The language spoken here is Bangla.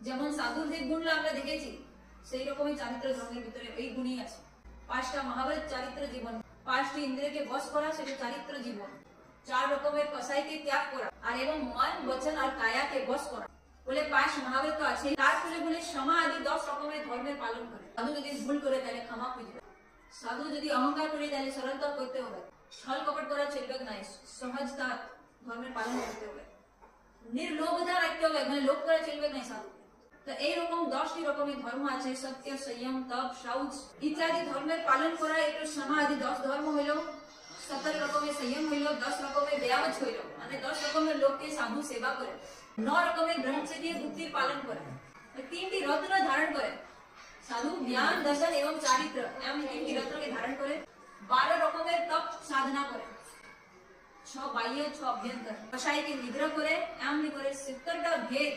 যেমন সাধুর যে গুণগুলো আমরা দেখেছি সেই রকমই চারিত্র ধর্মের ভিতরে এই গুণই আছে। পাঁচটা মহাভারত চারিত্র জীবন, পাঁচটি ইন্দ্রিয়কে বশ করা সেটা চারিত্র জীবন, চার রকমের কসাইকে ত্যাগ করা আর এবং মন বচন আর কায়াকে বশ করা বলে পাঁচ মহাভারত আছে। তার ফলে বলে ক্ষমা আদি 10 রকমের ধর্মের পালন করে। সাধু যদি ভুল করে তাহলে ক্ষমা খুঁজবে, সাধু যদি অহংকার করে তাহলে সরলতা করতে হবে, ছল কপট করা চলবে না, সহজতা ধর্মের পালন করতে হবে, নির্লোভতা রাখতে হবে, মানে লোভ করা চলবে না সাধু। তো এইরকম 10টি রকমের ধর্ম আছে, সত্য, সংযম, তপ, শৌচ ইত্যাদি ধর্মের পালন করা। একটু ক্ষমা আদি 10 ধর্ম হইল, 17 রকমের সংযম হইল, 10 রকমের ব্যায়াজ হইল, মানে 10 রকমের লোককে সাধু সেবা করে, 9 রকমের ব্রহ্মচর্য বুদ্ধির পালন করে, 3টি রত্ন ধারণ করে সাধু, জ্ঞান, দর্শন এবং চারিত্র, এমন 3টি রত্নকে ধারণ করে, 12 রকমের তপ সাধনা করে, 6 বাহ্য 6 অভ্যন্তর, কসাইকে নিদ্রা করে, এমনি করে 70টা ভেদ